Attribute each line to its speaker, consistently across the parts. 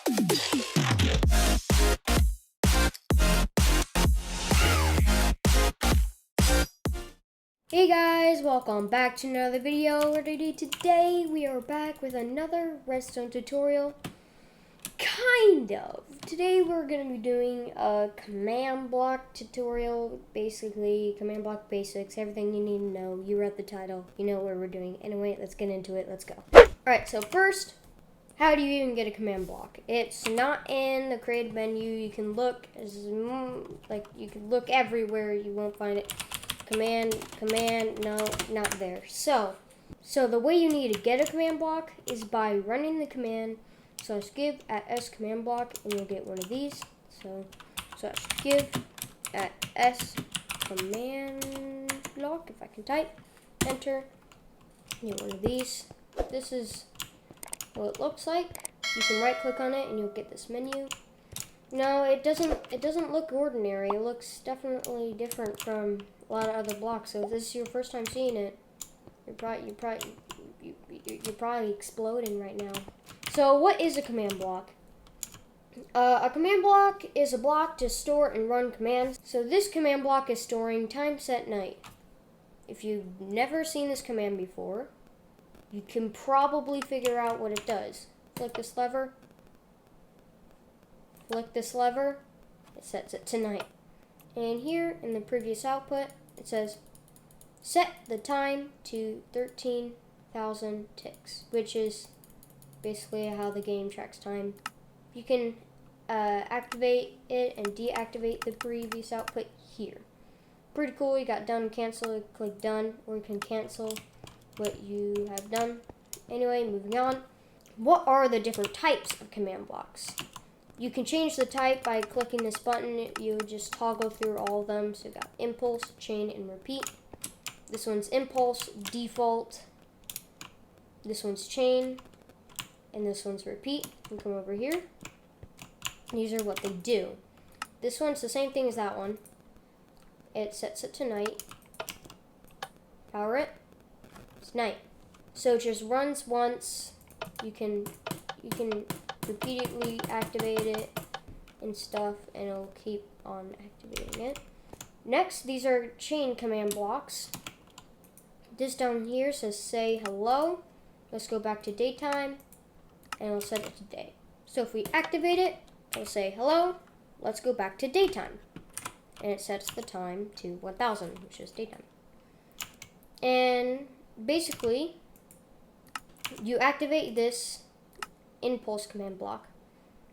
Speaker 1: Hey guys, welcome back to another video. Today we are back with another Redstone tutorial. Kind of. Today we're going to be doing a command block tutorial. Basically, command block basics, everything you need to know. You read the title, you know what we're doing. Anyway, let's get into it. Let's go. Alright, so first, how do you even get a command block? It's not in the creative menu. You can look, you can look everywhere. You won't find it. Command, no, not there. So the way you need to get a command block is by running the command /give at s command block, and you'll get one of these. So /give at s command block, if I can type, enter, you get one of these. This is what it looks like. You can right click on it and you'll get this menu. No, it doesn't look ordinary. It looks definitely different from a lot of other blocks. So if this is your first time seeing it, you're probably exploding right now. So what is a command block? A command block is a block to store and run commands. So this command block is storing time set night. If you've never seen this command before, you can probably figure out what it does. Click this lever. Click this lever, it sets it to night. And here in the previous output, it says set the time to 13,000 ticks, which is basically how the game tracks time. You can activate it and deactivate the previous output here. Pretty cool. You got done, cancel, click done, or you can cancel what you have done. Anyway, moving on. What are the different types of command blocks? You can change the type by clicking this button. You just toggle through all of them. So you got impulse, chain, and repeat. This one's impulse, default. This one's chain, and this one's repeat. You come over here. These are what they do. This one's the same thing as that one. It sets it to night. Power it. It's night. So it just runs once. You can repeatedly activate it and stuff, and it'll keep on activating it. Next, these are chain command blocks. This down here says say hello. Let's go back to daytime, and it'll set it to day. So if we activate it, it'll say hello, let's go back to daytime. And it sets the time to 1000, which is daytime. And basically, you activate this impulse command block,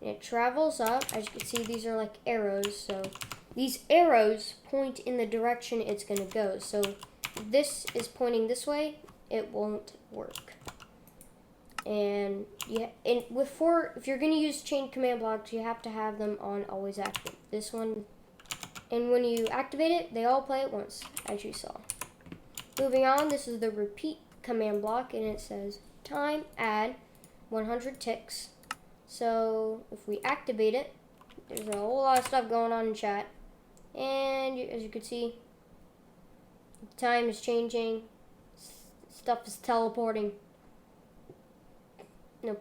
Speaker 1: and it travels up. As you can see, these are like arrows, so these arrows point in the direction it's going to go. So if this is pointing this way, it won't work. And if you're going to use chain command blocks, you have to have them on always active. This one, and when you activate it, they all play at once, as you saw. Moving on, this is the repeat command block, and it says time add 100 ticks. So if we activate it, there's a whole lot of stuff going on in chat, and as you can see, time is changing, stuff is teleporting.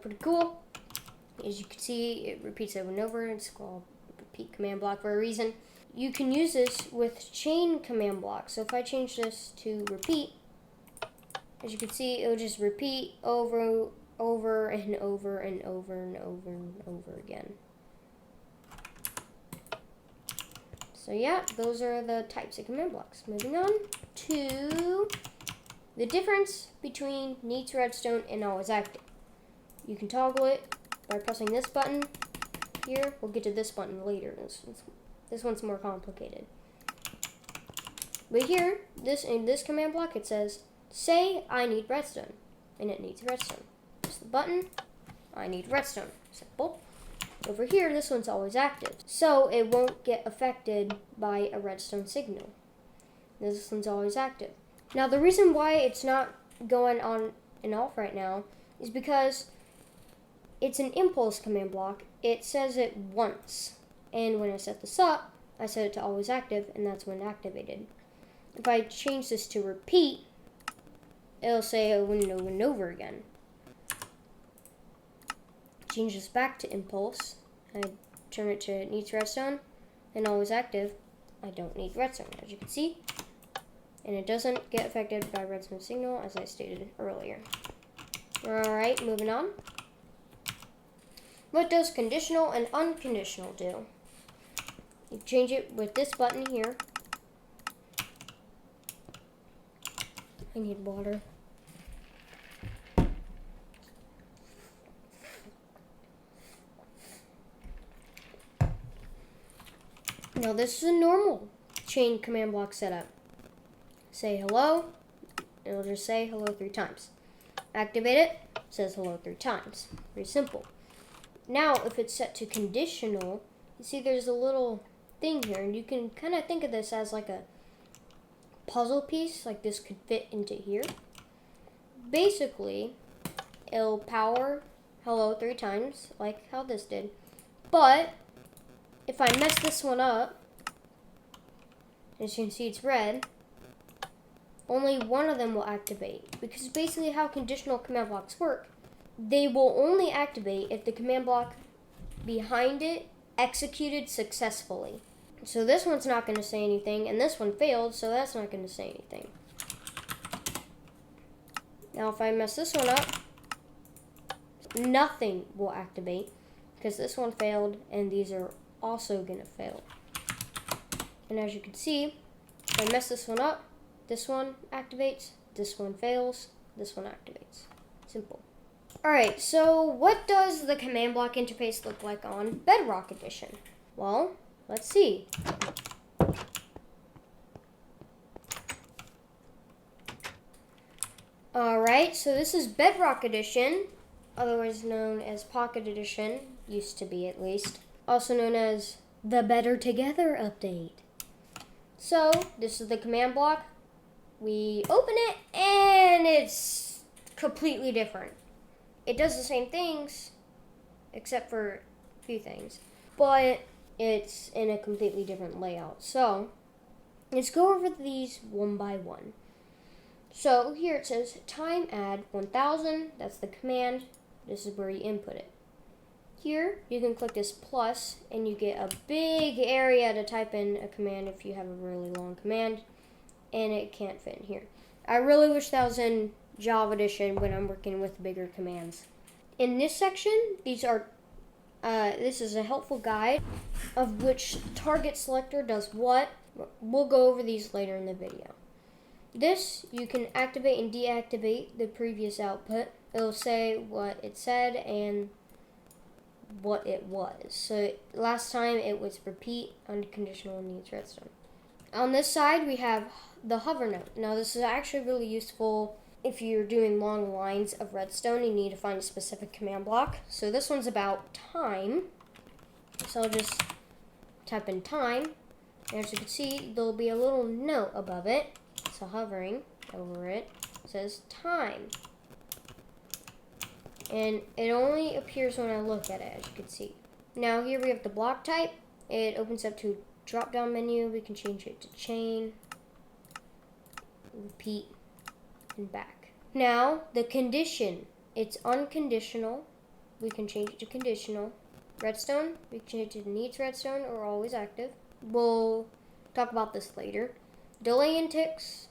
Speaker 1: Pretty cool. As you can see, it repeats over and over. It's called repeat command block for a reason. You can use this with chain command blocks. So if I change this to repeat, as you can see, it will just repeat over and over and over and over and over again. So yeah, those are the types of command blocks. Moving on to the difference between needs redstone and always active. You can toggle it by pressing this button here. We'll get to this button later. This one's more complicated. But here, in this command block, it says, say I need redstone, and it needs redstone. Press the button, I need redstone. Simple. Over here, this one's always active, so it won't get affected by a redstone signal. This one's always active. Now, the reason why it's not going on and off right now is because it's an impulse command block. It says it once, and when I set this up, I set it to always active, and that's when activated. If I change this to repeat, it'll say over and over and over again. change this back to impulse, I turn it to needs redstone and always active, I don't need redstone, as you can see. And it doesn't get affected by redstone signal, as I stated earlier. Alright, moving on. What does conditional and unconditional do? You change it with this button here. I need water. Now this is a normal chain command block setup. Say hello, it'll just say hello 3 times. Activate it, says hello 3 times. Very simple. Now if it's set to conditional, you see there's a little thing here, and you can kind of think of this as like a puzzle piece, like this could fit into here. Basically, it'll power hello 3 times, like how this did. But if I mess this one up, as you can see it's red, only one of them will activate. Because basically how conditional command blocks work, they will only activate if the command block behind it executed successfully. So this one's not going to say anything, and this one failed, so that's not going to say anything. Now if I mess this one up, nothing will activate, because this one failed, and these are also going to fail. And as you can see, if I mess this one up, this one activates, this one fails, this one activates. Simple. Alright, so what does the command block interface look like on Bedrock Edition? Well, let's see. Alright, so this is Bedrock Edition, otherwise known as Pocket Edition, used to be at least. Also known as the Better Together update. So, this is the command block. We open it, and it's completely different. It does the same things, except for a few things, but it's in a completely different layout. So, let's go over these one by one. So, here it says time add 1000, that's the command. This is where you input it. Here, you can click this plus, and you get a big area to type in a command if you have a really long command, and it can't fit in here. I really wish that was in Java Edition when I'm working with bigger commands. In this section, this is a helpful guide of which target selector does what. We'll go over these later in the video. This, you can activate and deactivate the previous output. It'll say what it said and what it was. So last time it was repeat, unconditional, and needs redstone. On this side we have the hover node. Now this is actually really useful if you're doing long lines of redstone. You need to find a specific command block. So this one's about time. So I'll just type in time, and as you can see there'll be a little note above it. So hovering over it says time. And it only appears when I look at it, as you can see. Now here we have the block type. It opens up to a drop-down menu. We can change it to chain, repeat, and back. Now the condition. It's unconditional. We can change it to conditional. Redstone, we can change it to needs redstone or always active. We'll talk about this later. Delay and ticks.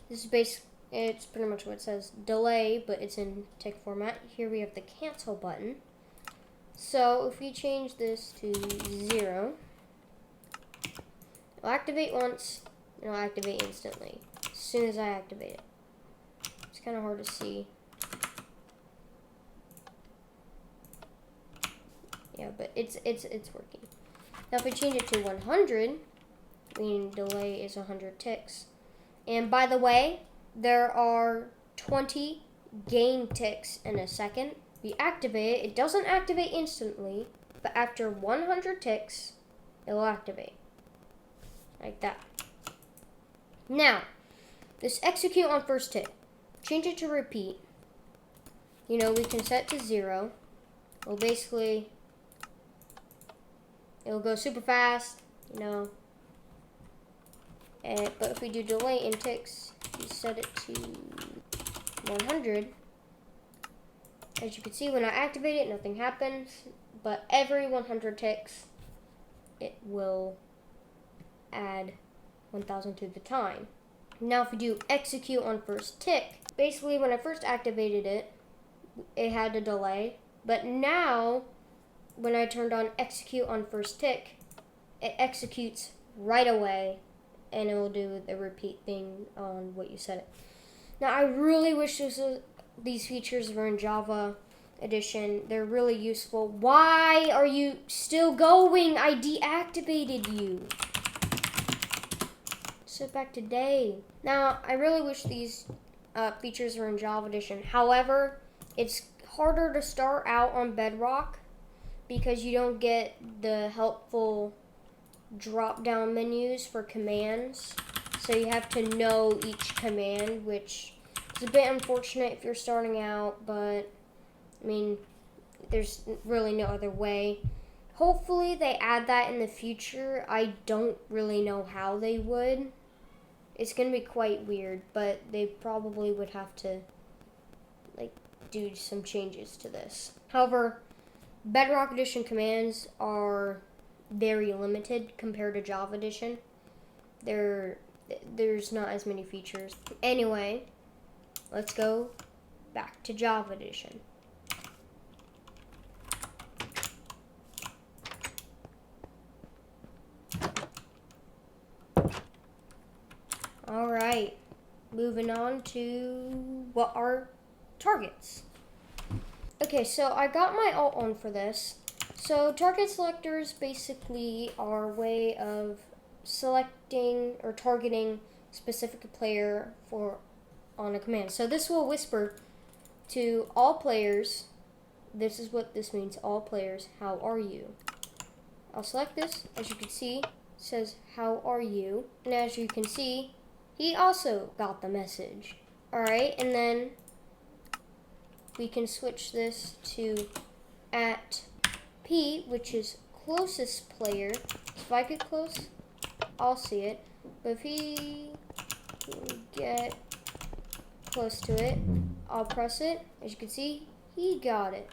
Speaker 1: This is it's pretty much what it says, delay, but it's in tick format. Here we have the cancel button. So if we change this to 0, it'll activate once, and it'll activate instantly as soon as I activate it. It's kind of hard to see. Yeah, but it's working. Now if we change it to 100, meaning delay is 100 ticks. And by the way, there are 20 gain ticks in a second. We activate it. It doesn't activate instantly, but after 100 ticks, it'll activate. Like that. Now, this execute on first tick. Change it to repeat. We can set to 0. Well, basically, it'll go super fast, But if we do delay in ticks, you set it to 100, As you can see, when I activate it, nothing happens, but every 100 ticks, it will add 1,000 to the time. Now, if we do execute on first tick, basically when I first activated it, it had a delay, but now, when I turned on execute on first tick, it executes right away, and it will do the repeat thing on what you set it. Now, I really wish these features were in Java Edition. They're really useful. Why are you still going? I deactivated you. Sit back today. Now, I really wish these features were in Java Edition. However, it's harder to start out on Bedrock because you don't get the helpful drop-down menus for commands. So you have to know each command, which is a bit unfortunate if you're starting out, but I mean, there's really no other way. Hopefully they add that in the future. I don't really know how they would. It's going to be quite weird, but they probably would have to do some changes to this. However, Bedrock Edition commands are very limited compared to Java Edition. There's not as many features. Anyway, let's go back to Java Edition. Alright, moving on to what are targets. Okay, so I got my alt on for this. So target selectors basically are a way of selecting or targeting a specific player on a command. So this will whisper to all players. This is what this means, all players, how are you? I'll select this. As you can see, it says, how are you? And as you can see, he also got the message. Alright, and then we can switch this to @P, which is closest player. If I get close, I'll see it. But if he can get close to it, I'll press it. As you can see, he got it.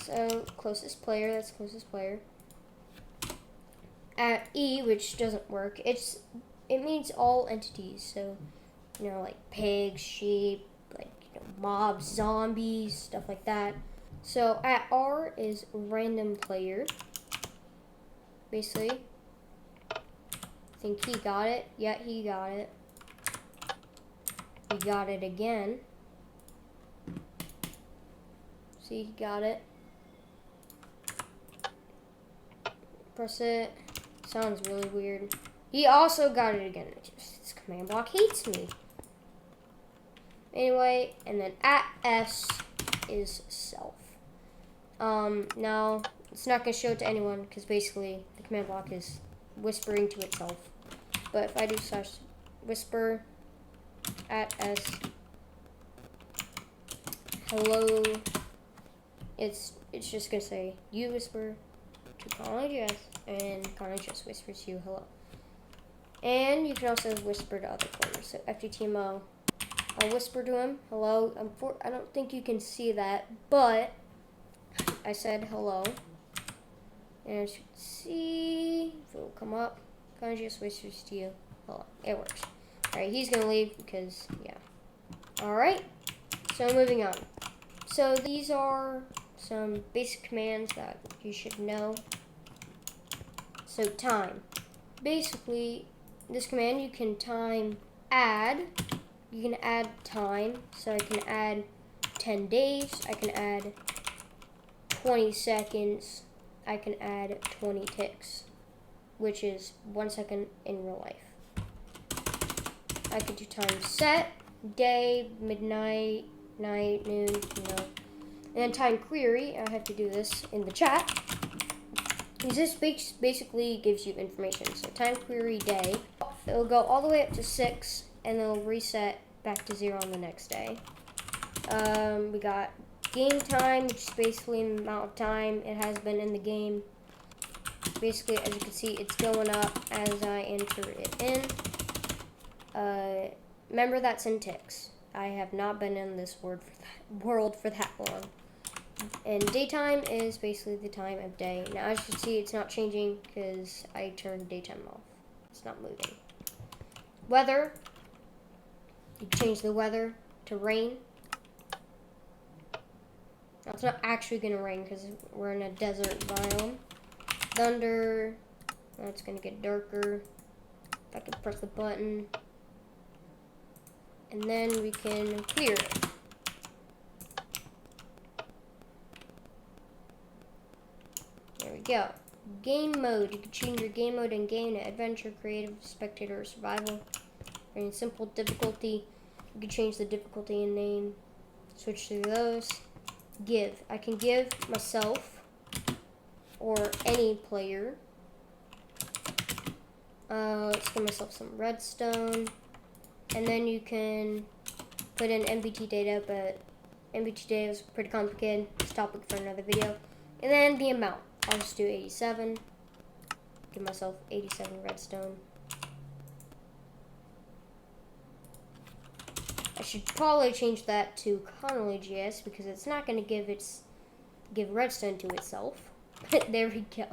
Speaker 1: So closest player, that's closest player. @E, which doesn't work. It means all entities. So, like pigs, sheep, mobs, zombies, stuff like that. So @R is random player. Basically, I think he got it. Yeah, he got it. He got it again. See, he got it. Press it. Sounds really weird. He also got it again. This command block hates me. Anyway, and then @S is self. Now, it's not going to show it to anyone because basically the command block is whispering to itself. But if I do /whisper @S hello, it's just going to say, you whisper to CollegeS, and CollegeS whispers you hello. And you can also whisper to other players. So FGTMO, I'll whisper to him, hello. I don't think you can see that, but I said hello. And as you can see, if it will come up, CollegeS whispers to you, hello. It works. Alright, he's going to leave because, yeah. Alright, so moving on. So these are some basic commands that you should know. So time. Basically, this command you can add. You can add time. So I can add 10 days. I can add 20 seconds. I can add 20 ticks, which is 1 second in real life. I could do time set, day, midnight, night, noon, And then time query, I have to do this in the chat. This basically gives you information. So time query day, it'll go all the way up to 6, and it'll reset back to 0 on the next day. We got game time, which is basically the amount of time it has been in the game. Basically, as you can see, it's going up as I enter it in. Remember, that's in ticks. I have not been in this world for that long. And daytime is basically the time of day. Now, as you can see, it's not changing because I turned daytime off. It's not moving. Weather, you change the weather to rain. Now, it's not actually going to rain because we're in a desert biome. Thunder, now it's going to get darker. If I can press the button. And then we can clear it. There we go. Game mode. You can change your game mode in game to adventure, creative, spectator, or survival. Or in simple difficulty. You can change the difficulty and name. Switch to those. Give. I can give myself or any player. Let's give myself some redstone. And then you can put in MBT data, but MBT data is pretty complicated. It's a topic for another video. And then the amount. I'll just do 87. Give myself 87 redstone. I should probably change that to Connolly.js because it's not going to give redstone to itself. There we go.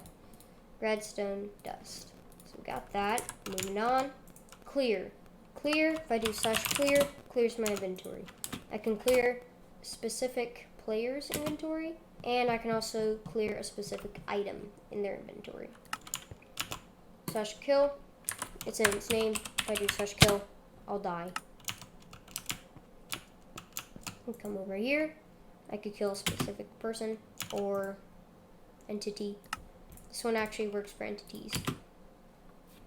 Speaker 1: Redstone dust. So we got that. Moving on. Clear. Clear. If I do /clear, clears my inventory. I can clear specific players' inventory, and I can also clear a specific item in their inventory. /kill. It's in its name. If I do /kill, I'll die. I'll come over here. I could kill a specific person or entity. This one actually works for entities.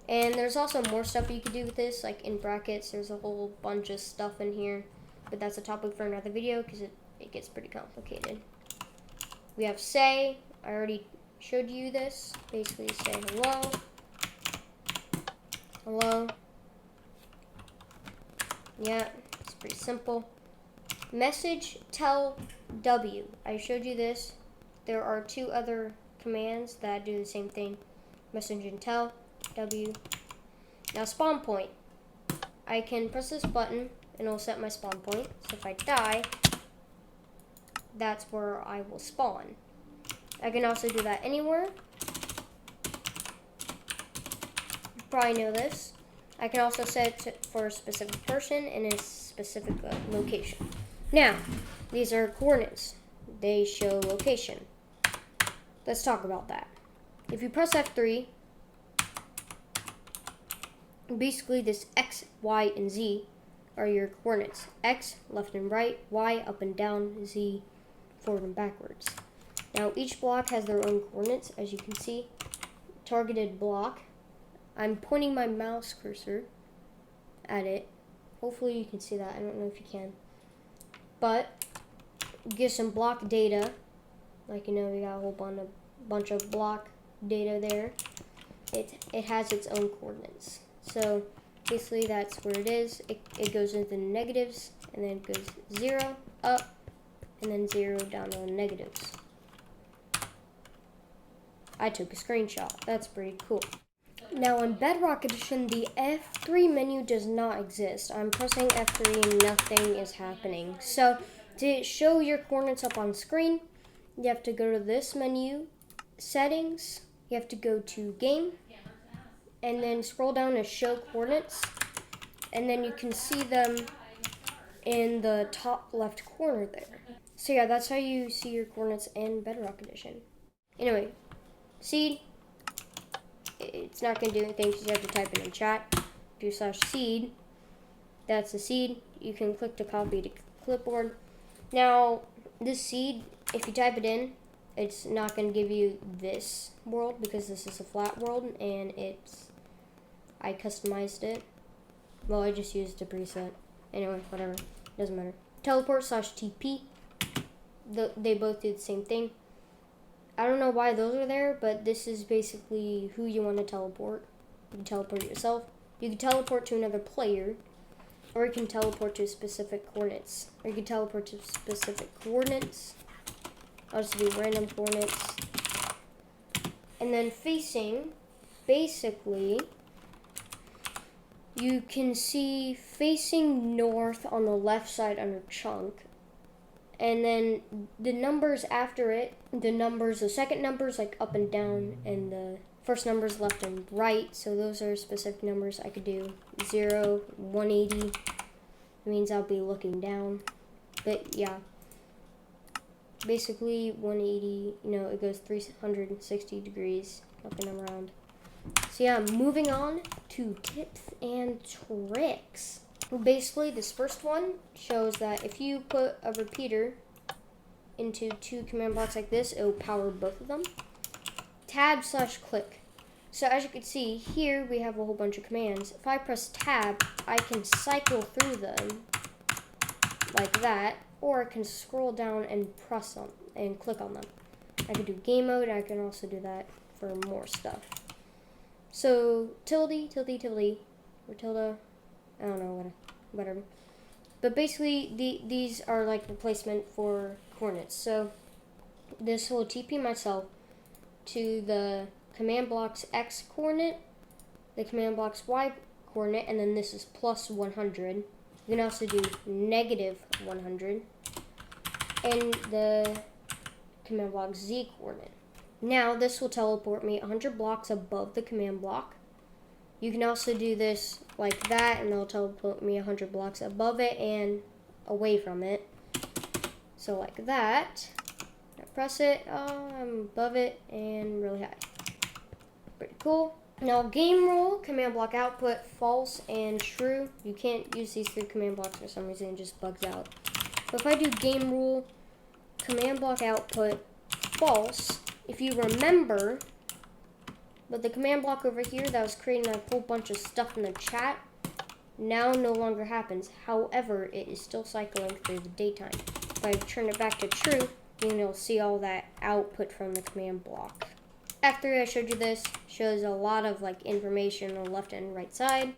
Speaker 1: And there's also more stuff you could do with this, like in brackets. There's a whole bunch of stuff in here, but that's a topic for another video because it gets pretty complicated. We have say. I already showed you this. Basically say hello. Hello. Yeah, it's pretty simple. Message tell W. I showed you this. There are two other commands that do the same thing. Message and tell W. Now spawn point. I can press this button and it'll set my spawn point. So if I die, that's where I will spawn. I can also do that anywhere. You probably know this. I can also set it for a specific person in a specific location. Now, these are coordinates. They show location. Let's talk about that. If you press F3, basically this X, Y, and Z are your coordinates. X, left and right, Y, up and down, Z, forward and backwards. Now each block has their own coordinates, as you can see. Targeted block. I'm pointing my mouse cursor at it. Hopefully you can see that. I don't know if you can. But give some block data. Like, you know, we got a whole bunch of block data there. It has its own coordinates. So basically that's where it is. It goes into the negatives, and then it goes 0 up, and then 0 down to the negatives. I took a screenshot. That's pretty cool. Now in Bedrock Edition, the F3 menu does not exist. I'm pressing F3 and nothing is happening. So to show your coordinates up on screen, you have to go to this menu, settings, you have to go to game, and then scroll down to show coordinates, and then you can see them in the top left corner there. So yeah, that's how you see your coordinates in Bedrock Edition. Anyway, seed, it's not going to do anything because you have to type it in chat. Do /seed, that's the seed. You can click to copy to clipboard. Now, this seed, if you type it in, it's not going to give you this world because this is a flat world, and I customized it. Well, I just used a preset. Anyway, whatever, doesn't matter. Teleport /TP, they both do the same thing. I don't know why those are there, but this is basically who you want to teleport. You can teleport yourself. You can teleport to another player, or you can teleport to specific coordinates. Or you can teleport to specific coordinates. I'll just do random coordinates. And then facing, basically, you can see facing north on the left side under chunk. And then the numbers after it, the second numbers like up and down, and the first numbers left and right. So those are specific numbers. I could do 0, 180. It means I'll be looking down. But yeah, basically 180, it goes 360 degrees up and around. So yeah, moving on to tips and tricks. Basically, this first one shows that if you put a repeater into 2 command blocks like this, it will power both of them. Tab/click. So as you can see, here we have a whole bunch of commands. If I press tab, I can cycle through them like that, or I can scroll down and press them and click on them. I can do game mode. I can also do that for more stuff. So tilde, or tilde, I don't know, whatever. But basically, these are like replacement for coordinates. So this will TP myself to the command block's X coordinate, the command block's Y coordinate, and then this is plus 100. You can also do negative 100, and the command block's Z coordinate. Now this will teleport me 100 blocks above the command block. You can also do this like that, and it'll teleport me 100 blocks above it and away from it. So like that. I press it, I'm above it and really high. Pretty cool. Now game rule, command block output, false and true. You can't use these 3 command blocks for some reason, it just bugs out. So if I do game rule, command block output, false, if you remember, but the command block over here that was creating a whole bunch of stuff in the chat now no longer happens. However, it is still cycling through the daytime. If I turn it back to true, then you'll see all that output from the command block. After I showed you this, shows a lot of like information on the left and right side.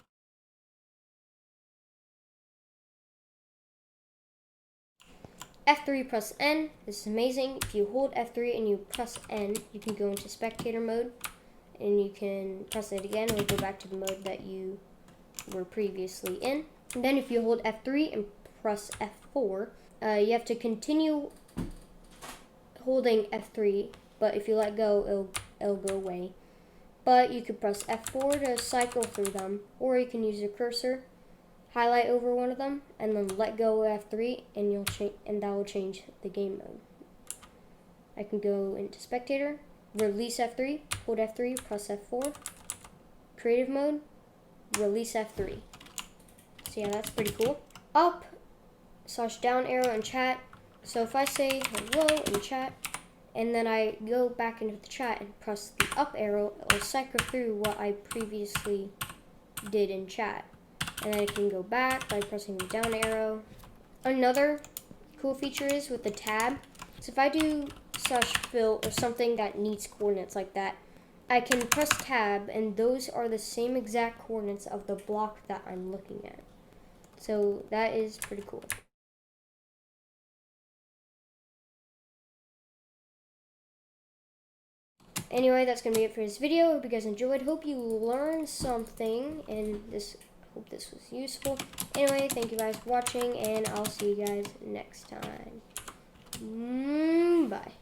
Speaker 1: F3 press N. This is amazing. If you hold F3 and you press N, you can go into spectator mode, and you can press it again and go back to the mode that you were previously in. And then if you hold F3 and press F4, you have to continue holding F3, but if you let go, it'll go away. But you could press F4 to cycle through them, or you can use your cursor, highlight over one of them, and then let go of F3, and that will change the game mode. I can go into spectator, release F3, hold F3, press F4, creative mode, release F3. So yeah, that's pretty cool. Up/down arrow in chat. So if I say hello in chat, and then I go back into the chat and press the up arrow, it will cycle through what I previously did in chat. And then I can go back by pressing the down arrow. Another cool feature is with the tab. So if I do /fill or something that needs coordinates like that, I can press tab, and those are the same exact coordinates of the block that I'm looking at. So that is pretty cool. Anyway, that's going to be it for this video. Hope you guys enjoyed. Hope you learned something, and hope this was useful. Anyway, thank you guys for watching, and I'll see you guys next time. Bye.